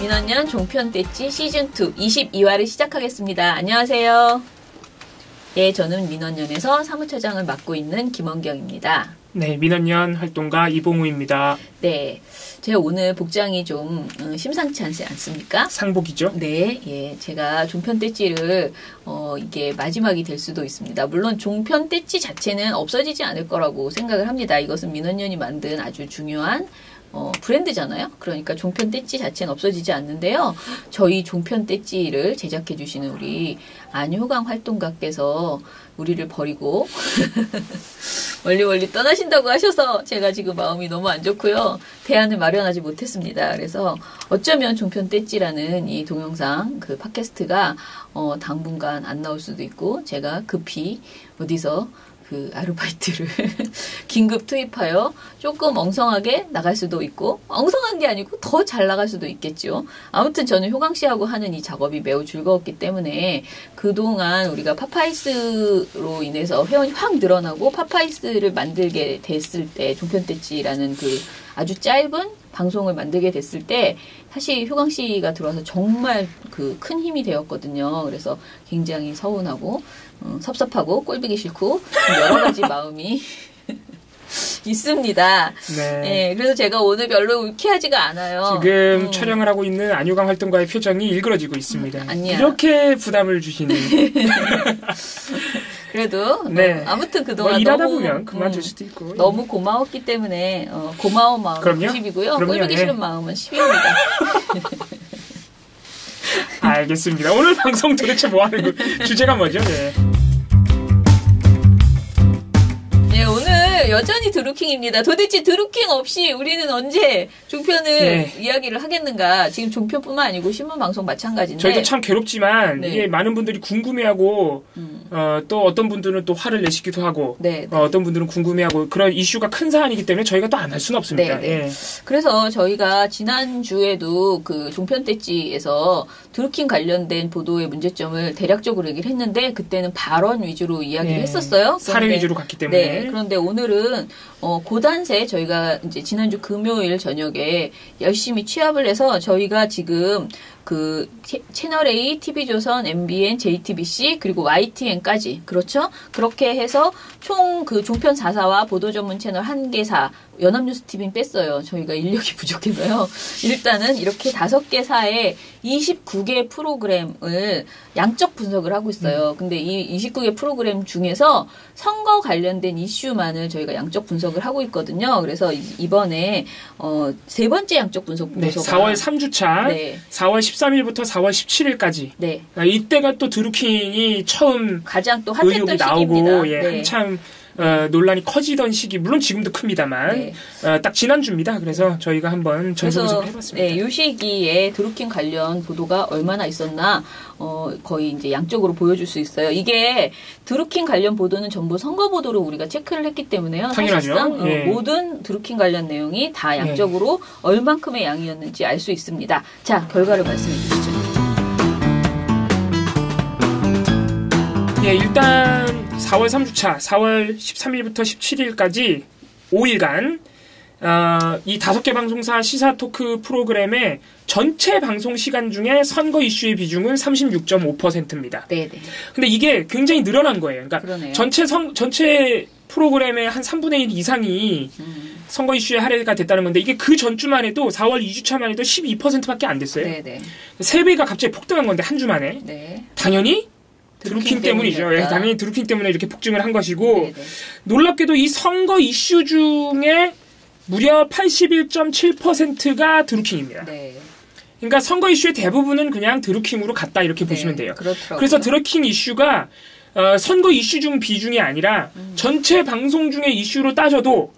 민원연 종편 떼찌 시즌2 22화를 시작하겠습니다. 안녕하세요. 예, 저는 민원연에서 사무처장을 맡고 있는 김원경입니다. 네, 민원연 활동가 이봉우입니다. 네, 제가 오늘 복장이 좀 심상치 않습니까? 상복이죠? 네, 예, 제가 종편 떼찌를 이게 마지막이 될 수도 있습니다. 물론 종편 떼찌 자체는 없어지지 않을 거라고 생각을 합니다. 이것은 민원연이 만든 아주 중요한 브랜드잖아요. 그러니까 종편 떼찌 자체는 없어지지 않는데요. 저희 종편 떼찌를 제작해 주시는 우리 안효강 활동가께서 우리를 버리고 멀리 떠나신다고 하셔서 제가 지금 마음이 너무 안 좋고요. 대안을 마련하지 못했습니다. 그래서 어쩌면 종편 떼찌라는 이 동영상 그 팟캐스트가 당분간 안 나올 수도 있고 제가 급히 어디서 그 아르바이트를 긴급 투입하여 조금 엉성하게 나갈 수도 있고 엉성한 게 아니고 더 잘 나갈 수도 있겠죠. 아무튼 저는 효강 씨하고 하는 이 작업이 매우 즐거웠기 때문에 그동안 우리가 파파이스로 인해서 회원이 확 늘어나고 파파이스를 만들게 됐을 때 종편 떼찌라는 그 아주 짧은 방송을 만들게 됐을 때 사실 효강 씨가 들어와서 정말 그 큰 힘이 되었거든요. 그래서 굉장히 서운하고 섭섭하고 꼴보기 싫고 여러 가지 마음이 있습니다. 네. 네, 그래서 제가 오늘 별로 유쾌하지가 않아요. 지금 촬영을 하고 있는 안효강 활동가의 표정이 일그러지고 있습니다. 아니야. 이렇게 부담을 주시는. 그래도 네. 아무튼 그동안 일하다 너무, 보면 그만둘 수도 있고. 너무 고마웠기 때문에 고마운 마음은 90이고요. 꼴보기 싫은 마음은 10입니다. 알겠습니다. 오늘 방송 도대체 뭐 하는 거 주제가 뭐죠? 네. 네, 오늘 여전히 드루킹입니다. 도대체 드루킹 없이 우리는 언제 종편을 이야기를 하겠는가. 지금 종편뿐만 아니고 신문방송 마찬가지인데. 저희도 참 괴롭지만 이게 많은 분들이 궁금해하고 또 어떤 분들은 또 화를 내시기도 하고 어떤 분들은 궁금해하고 그런 이슈가 큰 사안이기 때문에 저희가 또 안 할 수는 없습니다. 예. 그래서 저희가 지난주에도 그 종편 떼찌에서 드루킹 관련된 보도의 문제점을 대략적으로 얘기를 했는데 그때는 발언 위주로 이야기를 했었어요. 사례 위주로 갔기 때문에. 그런데 오늘은 고단세 저희가 이제 지난주 금요일 저녁에 열심히 취합을 해서 저희가 지금 그 채널A, TV조선, MBN, JTBC 그리고 YTN까지 그렇죠? 그렇게 해서 총 그 종편 4사와 보도 전문 채널 1개사 연합뉴스 TV는 뺐어요. 저희가 인력이 부족해서요. 일단은 이렇게 5개 사에 29개 프로그램을 양적 분석을 하고 있어요. 근데 이 29개 프로그램 중에서 선거 관련된 이슈만을 저희가 양적 분석을 하고 있거든요. 그래서 이번에 세 번째 양적 분석 보고서가 4월 3주차 4월 13일부터 4월 17일까지 이때가 또 드루킹이 처음 가장 또 핫했던 나오고 시기입니다. 한참 논란이 커지던 시기 물론 지금도 큽니다만 딱 지난주입니다. 그래서 저희가 한번 전수분석을 해봤습니다. 이 시기에 드루킹 관련 보도가 얼마나 있었나 거의 이제 양적으로 보여줄 수 있어요. 이게 드루킹 관련 보도는 전부 선거 보도로 우리가 체크를 했기 때문에요. 당연하죠. 사실상 모든 드루킹 관련 내용이 다 양적으로 얼만큼의 양이었는지 알 수 있습니다. 자, 결과를 말씀해 주시죠. 일단 4월 3주차 4월 13일부터 17일까지 5일간 이 5개 방송사 시사 토크 프로그램의 전체 방송 시간 중에 선거 이슈의 비중은 36.5%입니다. 네네. 근데 이게 굉장히 늘어난 거예요. 그러니까 그러네요. 전체 프로그램의 한 3분의 1 이상이 선거 이슈에 할애가 됐다는 건데 이게 그 전주만 해도 4월 2주차만 해도 12%밖에 안 됐어요. 네네. 3배가 갑자기 폭등한 건데 한 주만에. 네. 당연히 드루킹 때문이죠. 당연히 드루킹 때문에 이렇게 폭증을 한 것이고 네네. 놀랍게도 이 선거 이슈 중에 무려 81.7%가 드루킹입니다. 네. 그러니까 선거 이슈의 대부분은 그냥 드루킹으로 갔다 이렇게 보시면 돼요. 그렇더라고요. 그래서 드루킹 이슈가 선거 이슈 중 비중이 아니라 전체 방송 중의 이슈로 따져도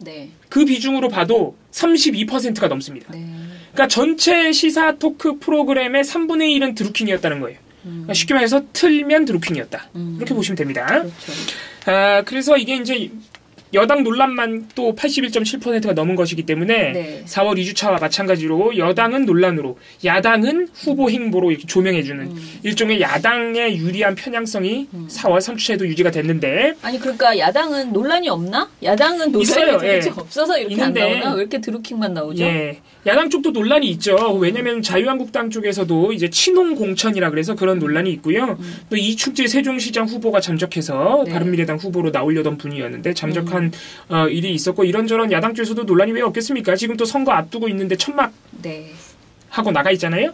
그 비중으로 봐도 32%가 넘습니다. 그러니까 전체 시사 토크 프로그램의 3분의 1은 드루킹이었다는 거예요. 그러니까 쉽게 말해서 틀면 드루킹이었다. 이렇게 보시면 됩니다. 그렇죠. 그래서 이게 이제 여당 논란만 또 81.7%가 넘은 것이기 때문에 네. 4월 2주차와 마찬가지로 여당은 논란으로 야당은 후보 행보로 이렇게 조명해주는 일종의 야당의 유리한 편향성이 4월 3주차에도 유지가 됐는데 아니 그러니까 야당은 논란이 없나? 야당은 논란이 도대체 없어서 이렇게 있는데, 안 나오나? 왜 이렇게 드루킹만 나오죠? 예. 야당 쪽도 논란이 있죠. 왜냐하면 자유한국당 쪽에서도 이제 친홍 공천이라 그래서 그런 논란이 있고요. 또 이축재 세종시장 후보가 잠적해서 네. 바른미래당 후보로 나오려던 분이었는데 잠적한 일이 있었고 이런저런 야당 쪽에서도 논란이 왜 없겠습니까? 지금 또 선거 앞두고 있는데 천막 네. 하고 나가 있잖아요.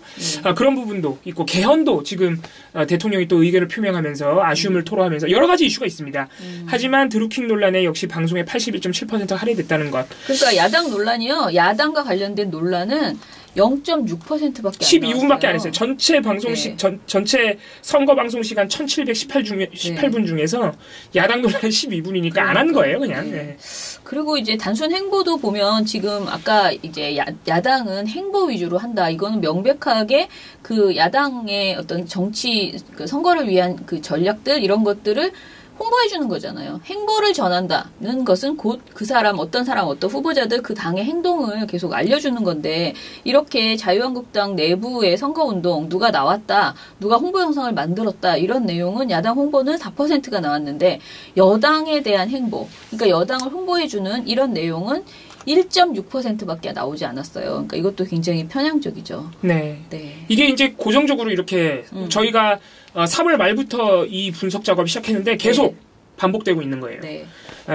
그런 부분도 있고 개헌도 지금 대통령이 또 의견을 표명하면서 아쉬움을 토로하면서 여러 가지 이슈가 있습니다. 하지만 드루킹 논란에 역시 방송에 81.7% 할애됐다는 것. 그러니까 야당 논란이요. 야당과 관련된 논란은 0.6%밖에 안 12분밖에 안 했어요. 전체 방송 시 네. 전체 선거 방송 시간 1718분 중에서 야당 논란은 12분이니까 안 한 거예요, 그냥. 네. 네. 그리고 이제 단순 행보도 보면 지금 아까 이제 야당은 행보 위주로 한다. 이거는 명백하게 그 야당의 어떤 정치 그 선거를 위한 그 전략들 이런 것들을 홍보해 주는 거잖아요. 행보를 전한다는 것은 곧 그 사람, 어떤 후보자들 그 당의 행동을 계속 알려주는 건데 이렇게 자유한국당 내부의 선거운동 누가 나왔다, 누가 홍보 영상을 만들었다 이런 내용은 야당 홍보는 4%가 나왔는데 여당에 대한 행보, 그러니까 여당을 홍보해 주는 이런 내용은 1.6%밖에 나오지 않았어요. 그러니까 이것도 굉장히 편향적이죠. 네. 네. 이게 이제 고정적으로 이렇게 저희가 3월 말부터 이 분석 작업을 시작했는데 계속 네. 반복되고 있는 거예요. 네.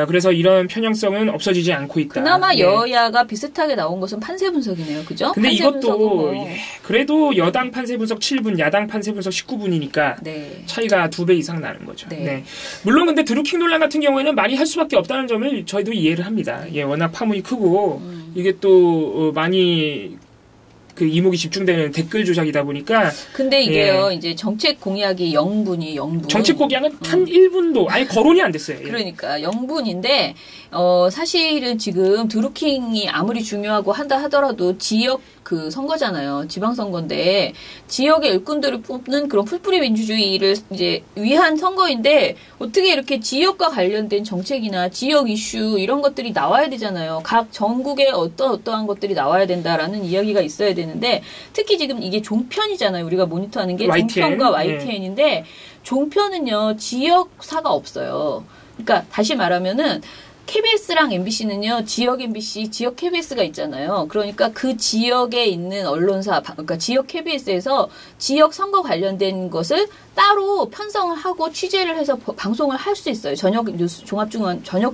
그래서 이런 편향성은 없어지지 않고 있다. 그나마 네. 여야가 비슷하게 나온 것은 판세 분석이네요. 그죠? 근데 이것도 그래도 여당 판세 분석 7분, 야당 판세 분석 19분이니까 네. 차이가 2배 이상 나는 거죠. 네. 네. 물론 근데 드루킹 논란 같은 경우에는 많이 할 수밖에 없다는 점을 저희도 이해를 합니다. 예, 워낙 파문이 크고 이게 또 많이 그 이목이 집중되는 댓글 조작이다 보니까. 근데 이게요, 예. 이제 정책 공약이 0분. 정책 공약은 단 1분도 아예 거론이 안 됐어요. 예. 그러니까 0분인데, 사실은 지금 드루킹이 아무리 중요하고 한다 하더라도 지역 그 선거잖아요. 지방선거인데 지역의 일꾼들을 뽑는 그런 풀뿌리 민주주의를 이제 위한 선거인데 어떻게 이렇게 지역과 관련된 정책이나 지역 이슈 이런 것들이 나와야 되잖아요. 각 전국에 어떠한 것들이 나와야 된다라는 이야기가 있어야 되는데 특히 지금 이게 종편이잖아요. 우리가 모니터하는 게 YTN? 종편과 YTN인데 네. 종편은요. 지역사가 없어요. 그러니까 다시 말하면은 KBS랑 MBC는요, 지역 MBC, 지역 KBS가 있잖아요. 그러니까 그 지역에 있는 언론사, 그러니까 지역 KBS에서 지역 선거 관련된 것을 따로 편성을 하고 취재를 해서 방송을 할 수 있어요. 저녁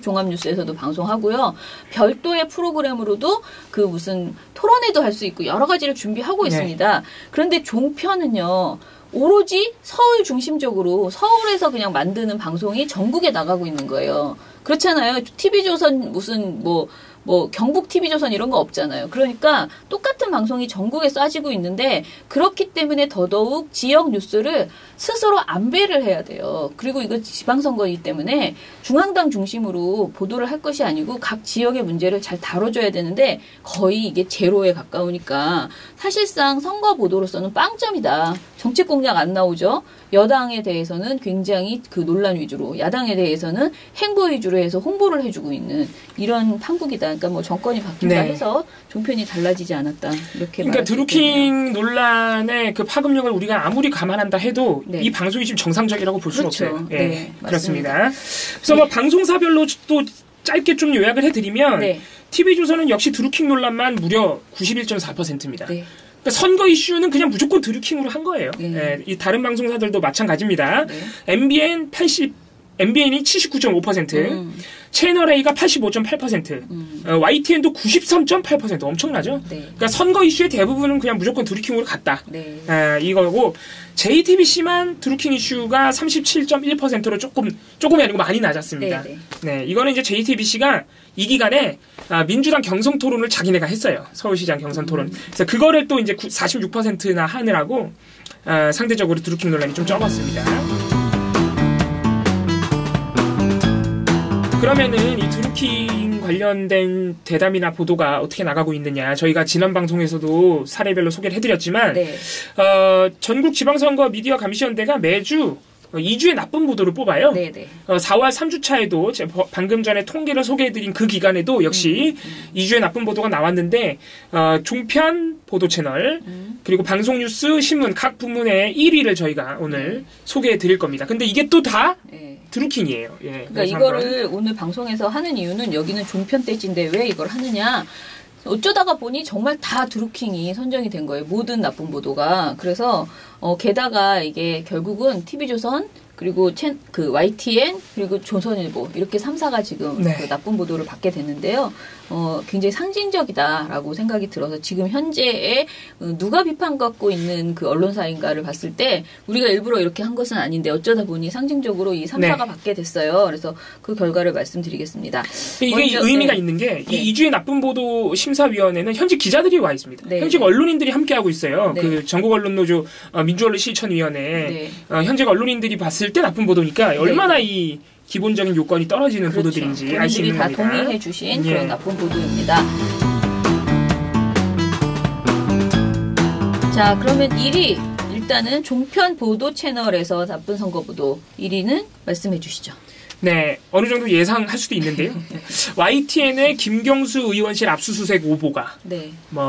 종합 뉴스에서도 방송하고요. 별도의 프로그램으로도 그 무슨 토론회도 할 수 있고 여러 가지를 준비하고 있습니다. 네. 그런데 종편은요, 오로지 서울 중심적으로 서울에서 그냥 만드는 방송이 전국에 나가고 있는 거예요. 그렇잖아요. TV조선 무슨 경북 TV조선 이런 거 없잖아요. 그러니까 똑같은 방송이 전국에 쏴지고 있는데 그렇기 때문에 더더욱 지역 뉴스를 스스로 안배를 해야 돼요. 그리고 이거 지방선거이기 때문에 중앙당 중심으로 보도를 할 것이 아니고 각 지역의 문제를 잘 다뤄줘야 되는데 거의 이게 제로에 가까우니까 사실상 선거 보도로서는 빵점이다. 정책 공약 안 나오죠. 여당에 대해서는 굉장히 그 논란 위주로, 야당에 대해서는 행보 위주로 해서 홍보를 해주고 있는 이런 판국이다. 그러니까 뭐 정권이 바뀐다 네. 해서 종편이 달라지지 않았다. 이렇게 그러니까 드루킹 논란의 그 파급력을 우리가 아무리 감안한다 해도 네. 이 방송이 지금 정상적이라고 볼 수는 그렇죠. 없어요. 예, 네, 그렇습니다. 그래서 뭐 방송사별로 또 짧게 좀 요약을 해드리면 네. TV조선은 역시 드루킹 논란만 무려 91.4%입니다. 네. 그러니까 선거 이슈는 그냥 무조건 드루킹으로 한 거예요. 예, 이 다른 방송사들도 마찬가지입니다. 네. MBN이 79.5%, 채널A가 85.8%, YTN도 93.8% 엄청나죠? 네. 그러니까 선거 이슈의 대부분은 그냥 무조건 드루킹으로 갔다. 네. 이거고 JTBC만 드루킹 이슈가 37.1%로 조금이 아니고 많이 낮았습니다. 네, 네. 네, 이거는 이제 JTBC가 이 기간에 민주당 경선 토론을 자기네가 했어요. 서울시장 경선 토론. 그래서 그거를 또 이제 46%나 하느라고 상대적으로 드루킹 논란이 좀 적었습니다. 그러면은 이 드루킹 관련된 대담이나 보도가 어떻게 나가고 있느냐. 저희가 지난 방송에서도 사례별로 소개를 해드렸지만 네. 전국 지방선거 미디어 감시연대가 매주 2주의 나쁜 보도를 뽑아요. 네네. 4월 3주차에도 방금 전에 통계를 소개해드린 그 기간에도 역시 2주의 나쁜 보도가 나왔는데 종편 보도 채널 그리고 방송 뉴스 신문 각 부문의 1위를 저희가 오늘 소개해드릴 겁니다. 근데 이게 또 다 드루킹이에요. 예, 그러니까 이거를 오늘 방송에서 하는 이유는 여기는 종편 떼지인데 왜 이걸 하느냐. 어쩌다가 보니 정말 다 드루킹이 선정이 된 거예요. 모든 나쁜 보도가. 그래서 게다가 이게 결국은 TV조선 그리고 그 YTN 그리고 조선일보 이렇게 3사가 지금 그 나쁜 보도를 받게 됐는데요. 굉장히 상징적이다라고 생각이 들어서 지금 현재의 누가 비판받고 있는 그 언론사인가를 봤을 때 우리가 일부러 이렇게 한 것은 아닌데 어쩌다 보니 상징적으로 이 3사가 받게 됐어요. 그래서 그 결과를 말씀드리겠습니다. 이게 먼저, 의미가 있는 게 이 2주의 나쁜 보도 심사위원회는 현직 기자들이 와 있습니다. 현직 언론인들이 함께하고 있어요. 그 전국언론노조 민주언론실천위원회 현직 언론인들이 봤을 때 나쁜 보도니까 얼마나 이 기본적인 요건이 떨어지는 보도들인지 알 수 있는 겁니다. 다 동의해 주신 그런 나쁜 보도입니다. 자, 그러면 1위 일단은 종편 보도 채널에서 나쁜 선거 보도 1위는 말씀해 주시죠. 네, 어느 정도 예상할 수도 있는데요. YTN의 김경수 의원실 압수수색 오보가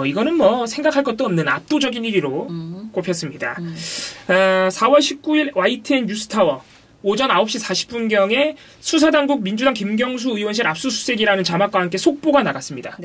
이거는 생각할 것도 없는 압도적인 1위로 꼽혔습니다. 4월 19일 YTN 뉴스타워 오전 9시 40분경에 수사당국 민주당 김경수 의원실 압수수색이라는 자막과 함께 속보가 나갔습니다.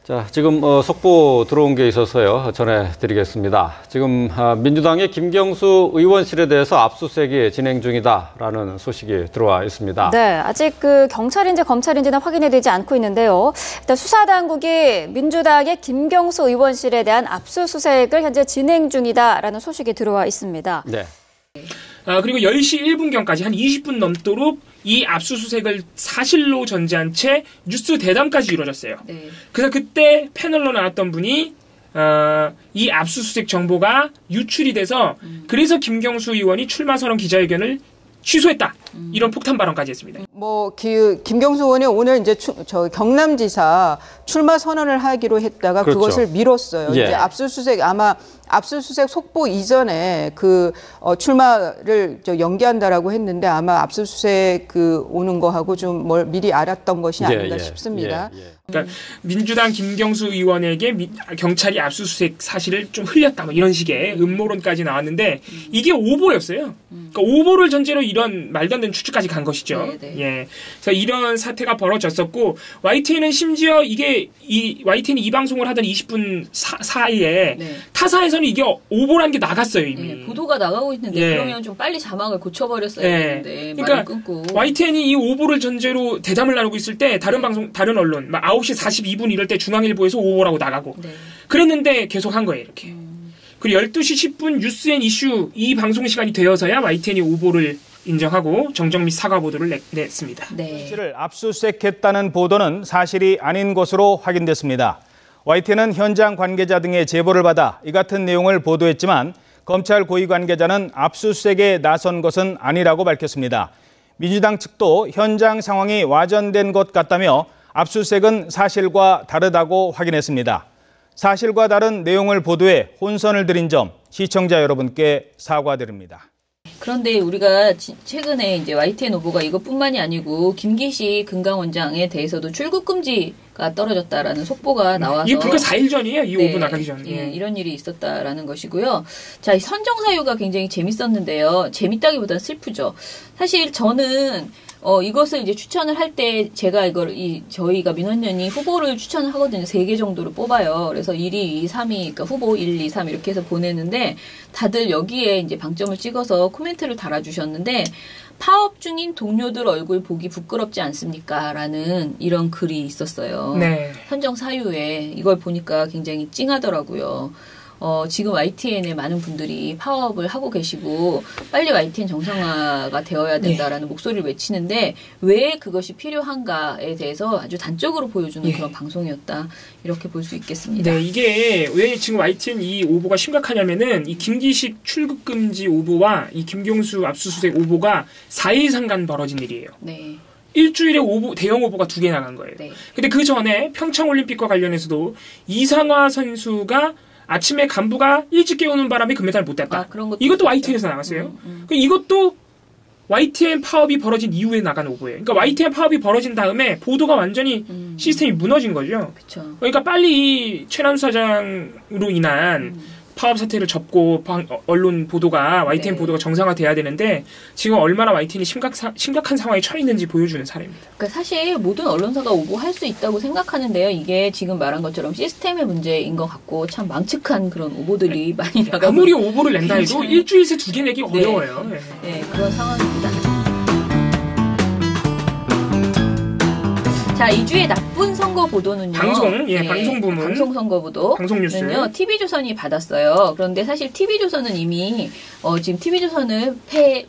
자, 지금 속보 들어온 게 있어서요. 전해드리겠습니다. 지금 민주당의 김경수 의원실에 대해서 압수수색이 진행 중이다라는 소식이 들어와 있습니다. 네, 아직 그 경찰인지 검찰인지는 확인이 되지 않고 있는데요. 일단 수사당국이 민주당의 김경수 의원실에 대한 압수수색을 현재 진행 중이다라는 소식이 들어와 있습니다. 네. 그리고 10시 1분경까지 한 20분 넘도록 이 압수수색을 사실로 전제한 채 뉴스 대담까지 이루어졌어요. 그래서 그때 패널로 나왔던 분이 이 압수수색 정보가 유출이 돼서 그래서 김경수 의원이 출마 선언 기자회견을 취소했다. 이런 폭탄 발언까지 했습니다. 김경수 의원이 오늘 이제 경남지사 출마 선언을 하기로 했다가 그것을 미뤘어요. 이제 압수수색 속보 이전에 출마를 연기한다라고 했는데 아마 압수수색 오는 거하고 좀 뭘 미리 알았던 것이 아닌가 싶습니다. 그러니까 민주당 김경수 의원에게 경찰이 압수수색 사실을 좀 흘렸다 이런 식의 음모론까지 나왔는데 이게 오보였어요. 그러니까 오보를 전제로 이런 말도 안 되는 추측까지 간 것이죠. 예. 그래서 이런 사태가 벌어졌었고 YTN은 심지어 YTN이 이 방송을 하던 20분 사이에 타사에서는 이게 오보라는 게 나갔어요 이미. 보도가 나가고 있는데 그러면 좀 빨리 자막을 고쳐버렸어야 되는데 그러니까 끊고. YTN이 이 오보를 전제로 대담을 나누고 있을 때 다른 언론 막 9시 42분 이럴 때 중앙일보에서 오보라고 나가고 그랬는데 계속 한 거예요 이렇게. 그리고 12시 10분 뉴스앤 이슈 이 방송 시간이 되어서야 YTN이 오보를 인정하고 정정 및 사과 보도를 냈습니다. 를 압수수색했다는 보도는 사실이 아닌 것으로 확인됐습니다. YTN은 현장 관계자 등의 제보를 받아 이 같은 내용을 보도했지만 검찰 고위 관계자는 압수수색에 나선 것은 아니라고 밝혔습니다. 민주당 측도 현장 상황이 와전된 것 같다며 압수수색은 사실과 다르다고 확인했습니다. 사실과 다른 내용을 보도해 혼선을 드린 점 시청자 여러분께 사과드립니다. 그런데 우리가 최근에 이제 YTN 오보가 이것뿐만이 아니고 김기식 금강원장에 대해서도 출국 금지가 떨어졌다라는 속보가 나와서 이게 불과 4일 전이에요. 이 오보 나가기 전. 이런 일이 있었다라는 것이고요. 자, 이 선정 사유가 굉장히 재밌었는데요. 재밌다기보다는 슬프죠. 사실 저는 이것을 이제 추천을 할 때 제가 저희가 민원연이 후보를 추천을 하거든요. 3개 정도를 뽑아요. 그래서 1위, 2위, 3위, 그러니까 후보 1, 2, 3 이렇게 해서 보내는데 다들 여기에 이제 방점을 찍어서 코멘트를 달아주셨는데 파업 중인 동료들 얼굴 보기 부끄럽지 않습니까? 라는 이런 글이 있었어요. 선정 사유에 이걸 보니까 굉장히 찡하더라고요. 지금 YTN에 많은 분들이 파업을 하고 계시고 빨리 YTN 정상화가 되어야 된다라는 목소리를 외치는데 왜 그것이 필요한가에 대해서 아주 단적으로 보여주는 그런 방송이었다. 이렇게 볼 수 있겠습니다. 네, 이게 왜 지금 YTN 이 오보가 심각하냐면은 이 김기식 출국금지 오보와 이 김경수 압수수색 오보가 4일 상간 벌어진 일이에요. 일주일에 대형 오보가 2개 나간 거예요. 근데 그 전에 평창올림픽과 관련해서도 이상화 선수가 아침에 간부가 일찍 깨우는 바람에 금메달을 못 땄다. 이것도 YTN에서 나왔어요. 이것도 YTN 파업이 벌어진 이후에 나간 오보예요. 그러니까 YTN 파업이 벌어진 다음에 보도가 완전히 시스템이 무너진 거죠. 그쵸. 그러니까 빨리 이 최란수 사장으로 인한 파업 사태를 접고 언론 보도가 YTN 보도가 정상화돼야 되는데 지금 얼마나 YTN이 심각한 상황에 처해 있는지 보여주는 사례입니다. 그러니까 사실 모든 언론사가 오보할 수 있다고 생각하는데요. 이게 지금 말한 것처럼 시스템의 문제인 것 같고 참 망측한 그런 오보들이 많이 나가고 아무리 오보를 낸다 해도 일주일에 2개 내기 어려워요. 네, 그런 상황입니다. 자, 2주의 나쁜 선거 보도는요. 방송 부문. 방송 선거 보도. 방송 뉴스는요. TV조선이 받았어요. 그런데 사실 TV조선은 이미 지금 TV조선을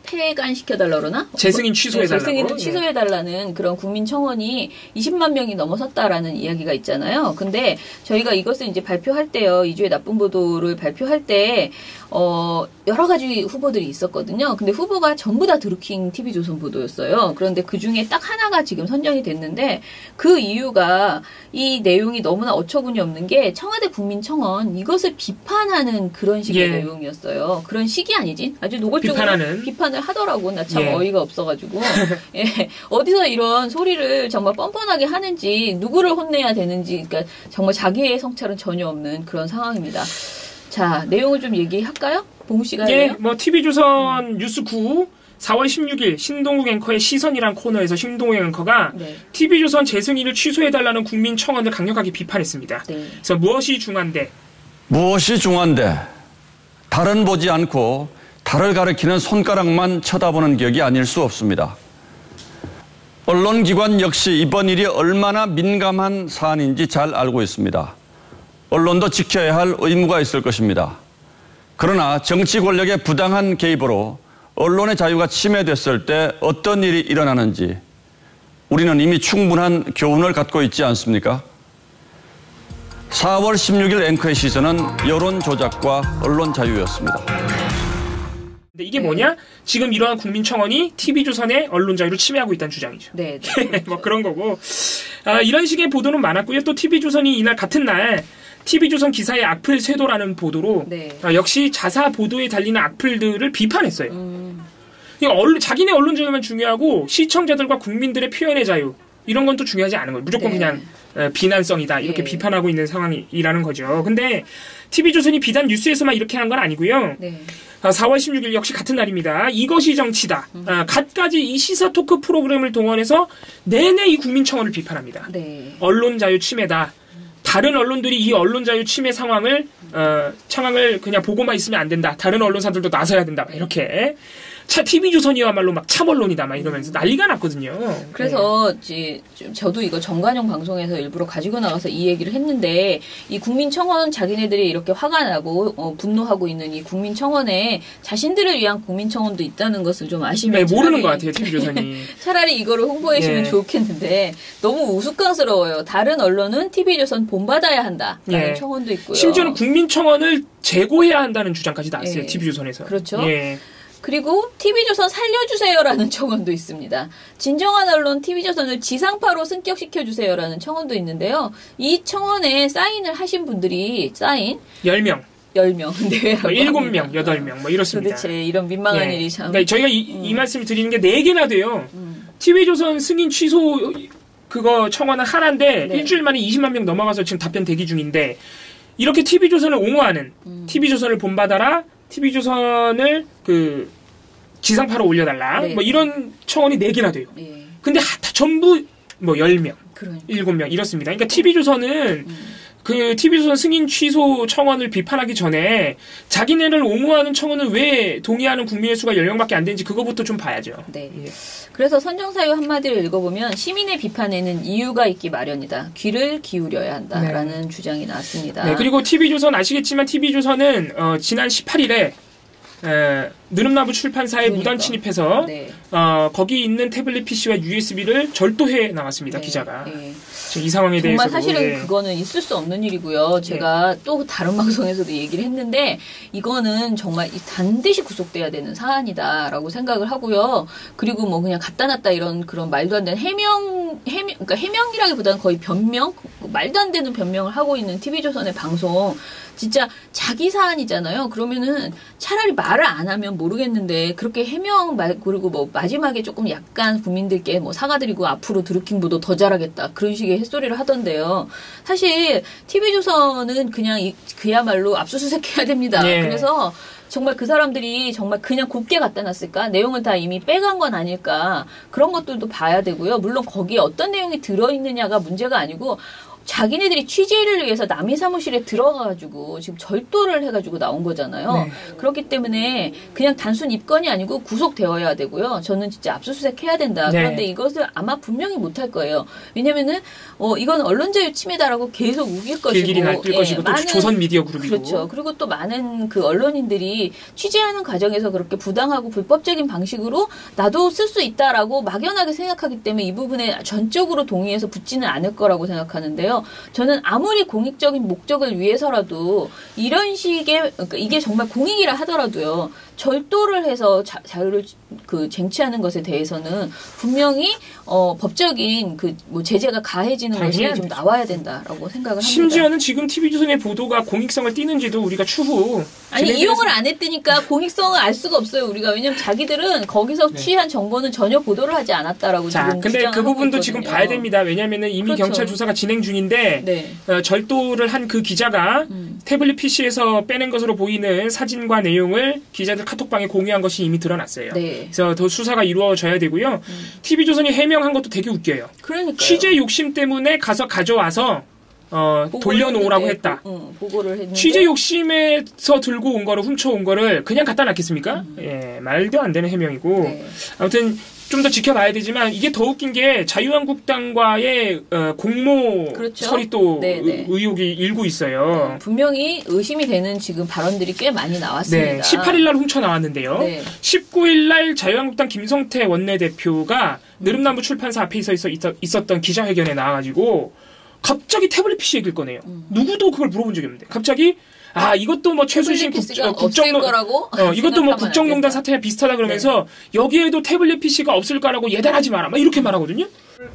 폐간시켜달라 그러나? 재승인 취소해달라고. 재승인 취소해달라는 그런 국민청원이 20만 명이 넘어섰다라는 이야기가 있잖아요. 근데 저희가 이것을 이제 발표할 때요. 2주의 나쁜 보도를 발표할 때 여러 가지 후보들이 있었거든요. 근데 후보가 전부 다 드루킹 TV조선 보도였어요. 그런데 그 중에 딱 하나가 지금 선정이 됐는데 그 이유가 이 내용이 너무나 어처구니 없는 게 청와대 국민청원 이것을 비판하는 그런 식의 내용이었어요. 그런 식이 아니지. 아주 노골적으로 비판을 하더라고. 나 참 어이가 없어가지고. 어디서 이런 소리를 정말 뻔뻔하게 하는지 누구를 혼내야 되는지 그러니까 정말 자기의 성찰은 전혀 없는 그런 상황입니다. 자, 내용을 좀 얘기할까요? 봉우 씨가 해요? TV조선 뉴스 9 4월 16일 신동욱 앵커의 시선이란 코너에서 신동욱 앵커가 TV조선 재승인을 취소해달라는 국민청원을 강력하게 비판했습니다. 그래서 무엇이 중한데? 달은 보지 않고 달을 가리키는 손가락만 쳐다보는 격이 아닐 수 없습니다. 언론기관 역시 이번 일이 얼마나 민감한 사안인지 잘 알고 있습니다. 언론도 지켜야 할 의무가 있을 것입니다. 그러나 정치 권력의 부당한 개입으로 언론의 자유가 침해됐을 때 어떤 일이 일어나는지 우리는 이미 충분한 교훈을 갖고 있지 않습니까? 4월 16일 앵커의 시선은 여론 조작과 언론 자유였습니다. 근데 이게 뭐냐? 지금 이러한 국민청원이 TV조선의 언론 자유를 침해하고 있다는 주장이죠. 네. 뭐 그런 거고. 이런 식의 보도는 많았고요. 또 TV조선이 이날 같은 날 TV조선 기사의 악플 쇄도라는 보도로 역시 자사 보도에 달리는 악플들을 비판했어요. 자기네 언론 자유만 중요하고 시청자들과 국민들의 표현의 자유 이런 건 또 중요하지 않은 거예요. 무조건 그냥 비난성이다 이렇게 비판하고 있는 상황이라는 거죠. 근데 TV조선이 비단 뉴스에서만 이렇게 한 건 아니고요. 4월 16일 역시 같은 날입니다. 이것이 정치다. 갖가지 이 시사 토크 프로그램을 동원해서 내내 이 국민청원을 비판합니다. 언론 자유 침해다. 다른 언론들이 이 언론 자유 침해 상황을 그냥 보고만 있으면 안 된다. 다른 언론사들도 나서야 된다. 이렇게. TV조선이야말로 막 참언론이다 막 이러면서 난리가 났거든요. 그래서 저도 이거 정관용 방송에서 일부러 가지고 나가서 이 얘기를 했는데 이 국민청원 자기네들이 이렇게 화가 나고 분노하고 있는 이 국민청원에 자신들을 위한 국민청원도 있다는 것을 좀 아시면 모르는 것 같아요. TV조선이. 차라리 이거를 홍보해 주면 좋겠는데 너무 우스꽝스러워요. 다른 언론은 TV조선 본받아야 한다라는 청원도 있고요. 심지어는 국민청원을 재고해야 한다는 주장까지 나왔어요. TV조선에서. 그렇죠. 그리고 TV조선 살려주세요라는 청원도 있습니다. 진정한 언론 TV조선을 지상파로 승격시켜주세요라는 청원도 있는데요. 이 청원에 사인을 하신 분들이 10명. 근데 왜 7명, 8명 뭐 이렇습니다. 도대체 이런 민망한 일이 참. 그러니까 저희가 이 말씀을 드리는 게 4개나 돼요. TV조선 승인 취소 그거 청원은 하나인데 일주일 만에 20만 명 넘어가서 지금 답변 대기 중인데 이렇게 TV조선을 옹호하는 TV조선을 본받아라. TV조선을 지상파로 올려달라. 뭐 이런 청원이 4개나 돼요. 근데 전부 10명, 7명 이렇습니다. 그러니까 TV조선은 TV조선 승인 취소 청원을 비판하기 전에 자기네를 옹호하는 청원을 왜 동의하는 국민의 수가 10명밖에 안 되는지 그거부터 좀 봐야죠. 그래서 선정사유 한마디를 읽어보면 시민의 비판에는 이유가 있기 마련이다. 귀를 기울여야 한다라는 주장이 나왔습니다. 그리고 TV조선 아시겠지만 TV조선은 지난 18일에 느릅나무 출판사에 무단 침입해서 거기 있는 태블릿 PC와 USB를 절도해 나왔습니다. 기자가. 이 상황에 대해서 정말 사실은 그거는 있을 수 없는 일이고요. 제가 또 다른 방송에서도 얘기를 했는데 이거는 정말 반드시 구속돼야 되는 사안이다라고 생각을 하고요. 그리고 뭐 그냥 갖다 놨다 이런 그런 말도 안 되는 그러니까 해명이라기보다는 거의 변명? 말도 안 되는 변명을 하고 있는 TV조선의 방송. 진짜 자기 사안이잖아요. 그러면은 차라리 말을 안 하면 좀 모르겠는데 그렇게 해명 그리고 뭐 마지막에 조금 약간 국민들께 뭐 사과드리고 앞으로 드루킹 보도 더 잘하겠다 그런 식의 햇소리를 하던데요. 사실 TV조선은 그냥 그야말로 압수수색해야 됩니다. 네. 그래서 정말 그 사람들이 정말 그냥 곱게 갖다 놨을까? 내용을 다 이미 빼간 건 아닐까? 그런 것들도 봐야 되고요. 물론 거기에 어떤 내용이 들어있느냐가 문제가 아니고 자기네들이 취재를 위해서 남의 사무실에 들어가가지고 지금 절도를 해가지고 나온 거잖아요. 네. 그렇기 때문에 그냥 단순 입건이 아니고 구속되어야 되고요. 저는 진짜 압수수색해야 된다. 네. 그런데 이것을 아마 분명히 못할 거예요. 왜냐면은 이건 언론자유 침해다라고 계속 우길 것이고 길길이 날뛸 것이고 또 조선 미디어 그룹이고 그렇죠. 그리고 또 많은 그 언론인들이 취재하는 과정에서 그렇게 부당하고 불법적인 방식으로 나도 쓸 수 있다라고 막연하게 생각하기 때문에 이 부분에 전적으로 동의해서 붙지는 않을 거라고 생각하는데요. 저는 아무리 공익적인 목적을 위해서라도 이런 식의 그러니까 이게 정말 공익이라 하더라도요. 절도를 해서 자유를 쟁취하는 것에 대해서는 분명히 법적인 뭐 제재가 가해지는 것이 좀 나와야 된다라고 생각을 합니다. 심지어는 지금 TV조선의 보도가 공익성을 띠는지도 우리가 추후 이용을 안 했으니까 공익성을 알 수가 없어요. 우리가 왜냐면 자기들은 거기서 취한 정보는 전혀 보도를 하지 않았다라고 지금 근데 그 부분도 지금 봐야 됩니다. 왜냐면은 이미 그렇죠. 경찰 조사가 진행 중인데 네. 절도를 한 그 기자가 태블릿 PC에서 빼낸 것으로 보이는 사진과 내용을 기자들 카톡방에 공유한 것이 이미 드러났어요. 네. 그래서 더 수사가 이루어져야 되고요. TV조선이 해명한 것도 되게 웃겨요. 그러니까요. 취재 욕심 때문에 가져와서 돌려놓으라고 했다. 보고를 했는데. 취재 욕심에서 들고 온 거를 훔쳐온 거를 그냥 갖다 놨겠습니까? 예, 말도 안 되는 해명이고. 네. 아무튼 좀 더 지켜봐야 되지만 이게 더 웃긴 게 자유한국당과의 공모 그렇죠? 설이 또 의혹이 일고 있어요. 네, 분명히 의심이 되는 지금 발언들이 꽤 많이 나왔습니다. 네, 18일 날 훔쳐 나왔는데요. 네. 19일 날 자유한국당 김성태 원내대표가 느릅나무 출판사 앞에 있었던 기자회견에 나와가지고 갑자기 태블릿 PC 얘기를 꺼내요. 누구도 그걸 물어본 적이 없는데 갑자기 이것도 뭐 최순실 이것도 뭐 국정농단 사태와 비슷하다 그러면서 네. 여기에도 태블릿 PC가 없을 거라고 예단하지 마라 막 이렇게 말하거든요.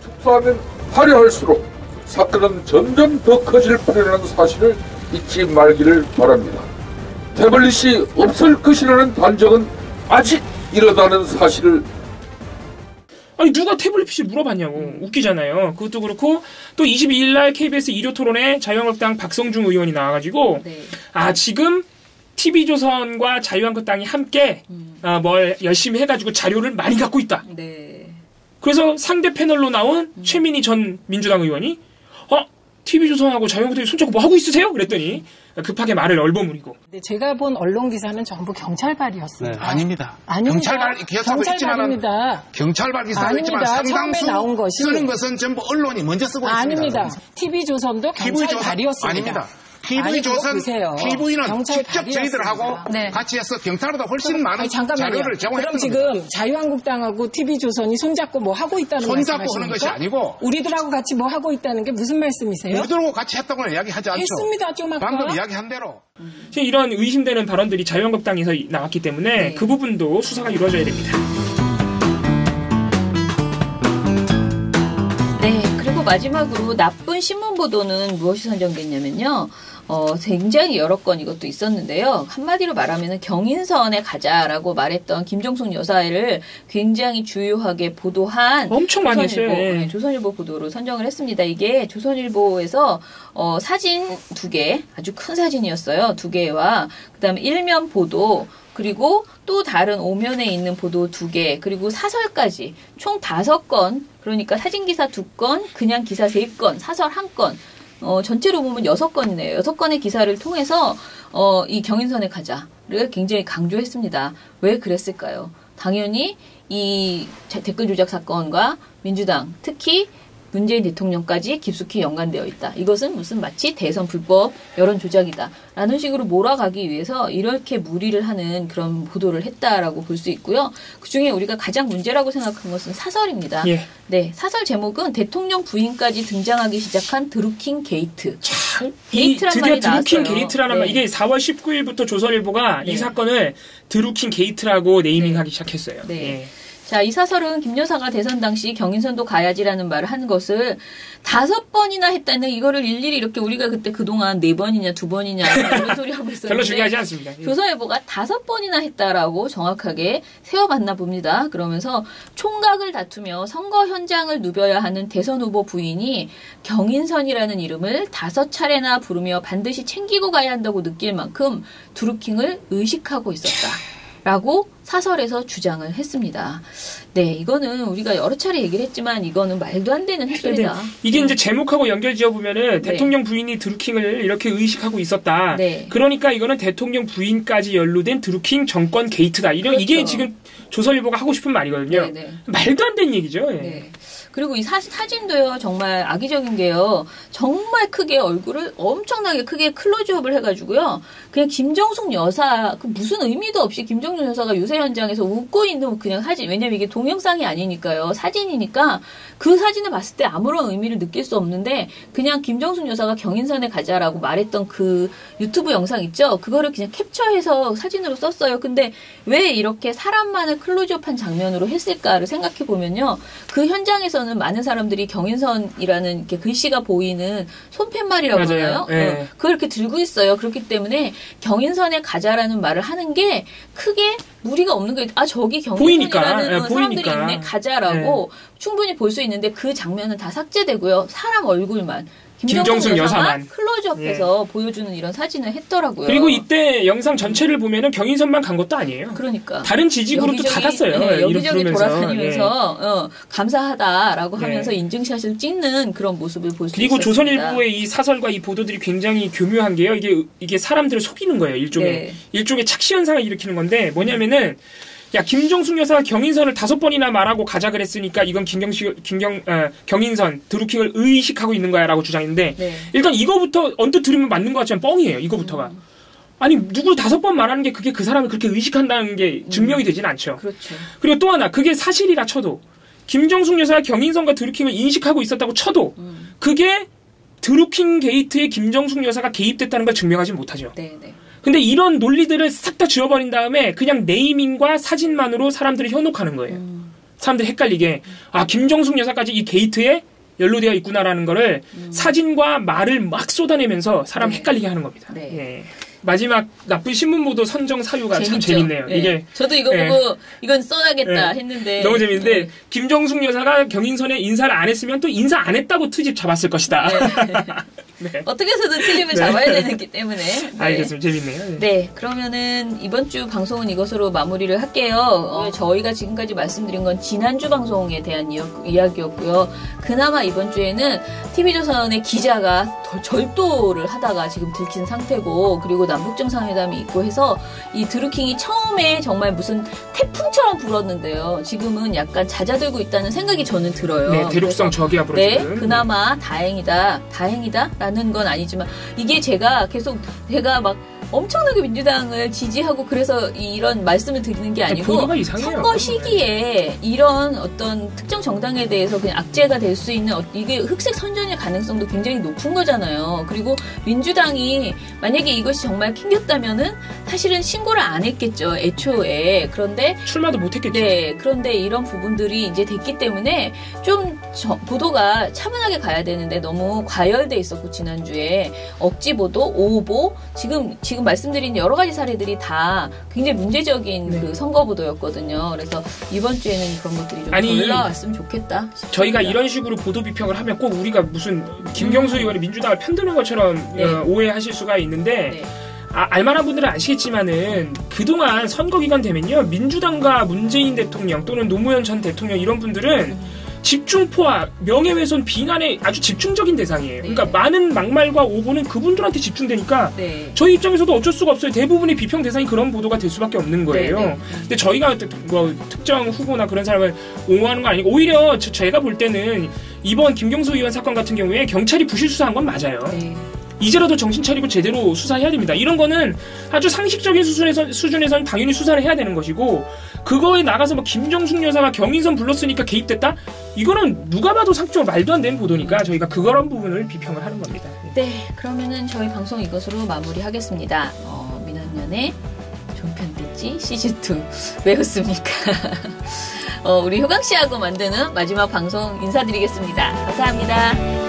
축소하면 화려할수록 사건은 점점 더 커질 뿐이라는 사실을 잊지 말기를 바랍니다. 태블릿이 없을 것이라는 단정은 아직 이러다는 사실을 누가 태블릿 PC 물어봤냐고. 웃기잖아요. 그것도 그렇고 또 22일 날 KBS 1호 토론에 자유한국당 박성중 의원이 나와가지고 네. 지금 TV조선과 자유한국당이 함께 뭘 열심히 해가지고 자료를 많이 갖고 있다. 네. 그래서 상대 패널로 나온 최민희 전 민주당 의원이 TV조선하고 자유한국당이 손잡고 뭐 하고 있으세요? 그랬더니 급하게 말을 얼버무리고. 제가 본 언론 기사는 전부 경찰발이었습니다. 네, 아닙니다. 경찰발 기사도 있지만 경찰발 기사도 있지만 상당수 나온 것이 쓰는 것은 전부 언론이 먼저 쓰고 있습니다. 아닙니다. TV조선도 경찰발이었습니다. 아닙니다. TV는 직접 저희들하고 네. 같이 해서 경찰보다 훨씬 많은 자료를 제공했던 그럼 지금 자유한국당하고 TV조선이 손잡고 뭐 하고 있다는 말씀이십니까? 손잡고 하는 것이 아니고 우리들하고 같이 뭐 하고 있다는 게 무슨 말씀이세요? 우리들하고 같이 했던 걸 이야기하지 않죠. 했습니다. 좀 아까. 방금 이야기한 대로. 이런 의심되는 발언들이 자유한국당에서 나왔기 때문에 네. 그 부분도 수사가 이루어져야 됩니다. 네, 그리고 마지막으로 나쁜 신문 보도는 무엇이 선정됐냐면요. 굉장히 여러 건 이것도 있었는데요. 한마디로 말하면 경인선에 가자라고 말했던 김정숙 여사를 굉장히 주요하게 보도한 엄청 많이 했어요. 네, 조선일보 보도로 선정을 했습니다. 이게 조선일보에서 사진 2개, 아주 큰 사진이었어요. 2개와 그다음에 일면 보도 그리고 또 다른 오면에 있는 보도 2개, 그리고 사설까지 총 5건, 그러니까 사진기사 2건, 그냥 기사 3건, 사설 1건, 전체로 보면 6건이네요. 6건의 기사를 통해서 이 경인선에 가자를 굉장히 강조했습니다. 왜 그랬을까요? 당연히 이 댓글 조작 사건과 민주당, 특히 문재인 대통령까지 깊숙이 연관되어 있다. 이것은 무슨 마치 대선 불법 여론 조작이다. 라는 식으로 몰아가기 위해서 이렇게 무리를 하는 그런 보도를 했다라고 볼 수 있고요. 그중에 우리가 가장 문제라고 생각한 것은 사설입니다. 예. 네, 사설 제목은 대통령 부인까지 등장하기 시작한 드루킹 게이트. 게이트란 말이 나왔어요. 드루킹 게이트라는 말. 이게 4월 19일부터 조선일보가 이 사건을 드루킹 게이트라고 네이밍하기 시작했어요. 네. 예. 자, 이 사설은 김 여사가 대선 당시 경인선도 가야지라는 말을 한 것을 5번이나 했다는 이거를 일일이 이렇게 우리가 그때 그동안 4번이냐 2번이냐 이런 소리 하고 있었는데 별로 중요하지 않습니다. 조선일보가 5번이나 했다라고 정확하게 세워봤나 봅니다. 그러면서 총각을 다투며 선거 현장을 누벼야 하는 대선 후보 부인이 경인선이라는 이름을 5차례나 부르며 반드시 챙기고 가야 한다고 느낄 만큼 드루킹을 의식하고 있었다. 라고 사설에서 주장을 했습니다. 네, 이거는 우리가 여러 차례 얘기를 했지만 이거는 말도 안 되는 햇소리다. 이게 이제 제목하고 연결 지어보면은 대통령 부인이 드루킹을 이렇게 의식하고 있었다. 그러니까 이거는 대통령 부인까지 연루된 드루킹 정권 게이트다. 그렇죠. 이게 지금 조선일보가 하고 싶은 말이거든요. 말도 안 되는 얘기죠. 그리고 이 사진도요, 정말 악의적인 게요, 정말 크게 얼굴을 엄청나게 크게 클로즈업을 해가지고요, 그냥 김정숙 여사, 그 무슨 의미도 없이 김정숙 여사가 유세 현장에서 웃고 있는 그냥 사진, 왜냐면 이게 동영상이 아니니까요, 사진이니까 그 사진을 봤을 때 아무런 의미를 느낄 수 없는데, 그냥 김정숙 여사가 경인선에 가자라고 말했던 그 유튜브 영상 있죠? 그거를 그냥 캡처해서 사진으로 썼어요. 근데 왜 이렇게 사람만을 클로즈업한 장면으로 했을까를 생각해보면요, 그 현장에서 많은 사람들이 경인선이라는 이렇게 글씨가 보이는 손팻말이라고 하나요? 그걸 이렇게 들고 있어요. 그렇기 때문에 경인선에 가자라는 말을 하는 게 크게 무리가 없는 거예요. 아, 저기 경인선이라는 사람들이 있네. 가자라고 충분히 볼 수 있는데 그 장면은 다 삭제되고요. 사람 얼굴만. 김정숙 여사만 클로즈업해서 보여주는 이런 사진을 했더라고요. 그리고 이때 영상 전체를 보면은 경인선만 간 것도 아니에요. 그러니까 다른 지지구로도 다 갔어요. 네, 여기저기 돌아다니면서 감사하다라고 하면서 인증샷을 찍는 그런 모습을 볼 수 있습니다. 그리고 조선일보의 이 사설과 이 보도들이 굉장히 교묘한 게요. 이게 사람들을 속이는 거예요. 일종의 착시 현상을 일으키는 건데 뭐냐면은. 야, 김정숙 여사가 경인선을 5번이나 말하고 가자 그랬으니까 이건 경인선, 드루킹을 의식하고 있는 거야 라고 주장했는데 일단 이거부터 언뜻 들으면 맞는 것 같지만 뻥이에요. 이거부터가. 아니, 누구를 5번 말하는 게 그게 그 사람을 그렇게 의식한다는 게 증명이 되진 않죠. 그렇죠. 그리고 또 하나, 그게 사실이라 쳐도 김정숙 여사가 경인선과 드루킹을 인식하고 있었다고 쳐도 그게 드루킹 게이트에 김정숙 여사가 개입됐다는 걸 증명하지 못하죠. 근데 이런 논리들을 싹 다 지워버린 다음에 그냥 네이밍과 사진만으로 사람들을 현혹하는 거예요. 사람들이 헷갈리게 아, 김정숙 여사까지 이 게이트에 연루되어 있구나라는 거를 사진과 말을 막 쏟아내면서 사람 헷갈리게 하는 겁니다. 마지막 나쁜 신문 보도 선정 사유가 재밌죠? 참 재밌네요. 이게 저도 이거 보고 이건 써야겠다 했는데 너무 재밌는데 김정숙 여사가 경인선에 인사를 안 했으면 또 인사 안 했다고 트집 잡았을 것이다. 어떻게 해서든 트집을 잡아야 되기 때문에. 알겠습니다. 재밌네요. 네, 그러면은 이번 주 방송은 이것으로 마무리를 할게요. 저희가 지금까지 말씀드린 건 지난주 방송에 대한 이야기였고요. 그나마 이번 주에는 TV조선의 기자가 절도를 하다가 지금 들킨 상태고, 그리고 남북정상회담이 있고 해서 이 드루킹이 처음에 정말 무슨 태풍처럼 불었는데요. 지금은 약간 잦아들고 있다는 생각이 저는 들어요. 네, 대륙성 저기압 으로. 네, 그나마 다행이다 라는 건 아니지만 이게 제가 막 엄청나게 민주당을 지지하고 그래서 이런 말씀을 드리는 게 아니고 선거 시기에 이런 어떤 특정 정당에 대해서 그냥 악재가 될 수 있는 이게 흑색 선전일 가능성도 굉장히 높은 거잖아요. 그리고 민주당이 만약에 이것이 정말 캥겼다면은 사실은 신고를 안 했겠죠. 애초에. 그런데 출마도 못 했겠죠. 네. 그런데 이런 부분들이 이제 됐기 때문에 좀 보도가 차분하게 가야 되는데 너무 과열돼 있었고 지난주에 억지 보도, 오보 지금 말씀드린 여러 가지 사례들이 다 굉장히 문제적인 그 선거 보도였거든요. 그래서 이번 주에는 그런 것들이 좀 덜 나왔으면 좋겠다 싶습니다. 저희가 이런 식으로 보도 비평을 하면 꼭 우리가 무슨 김경수 의원이 민주당을 편드는 것처럼 오해하실 수가 있는데 알만한 분들은 아시겠지만은 그동안 선거 기간 되면요 민주당과 문재인 대통령 또는 노무현 전 대통령 이런 분들은 집중포화, 명예훼손, 비난의 아주 집중적인 대상이에요. 그러니까 많은 막말과 오보는 그분들한테 집중되니까 저희 입장에서도 어쩔 수가 없어요. 대부분의 비평 대상이 그런 보도가 될 수밖에 없는 거예요. 근데 저희가 뭐 특정 후보나 그런 사람을 옹호하는 건 아니고 오히려 제가 볼 때는 이번 김경수 의원 사건 같은 경우에 경찰이 부실 수사한 건 맞아요. 이제라도 정신 차리고 제대로 수사해야 됩니다. 이런 거는 아주 상식적인 수준에서는 당연히 수사를 해야 되는 것이고 그거에 나가서 뭐 김정숙 여사가 경인선 불렀으니까 개입됐다? 이거는 누가 봐도 상식적으로 말도 안 되는 보도니까 저희가 그런 부분을 비평을 하는 겁니다. 네, 그러면은 저희 방송 이것으로 마무리하겠습니다. 민원연의 종편대찌 시즌2 왜였습니까? 우리 효강 씨하고 만드는 마지막 방송 인사드리겠습니다. 감사합니다.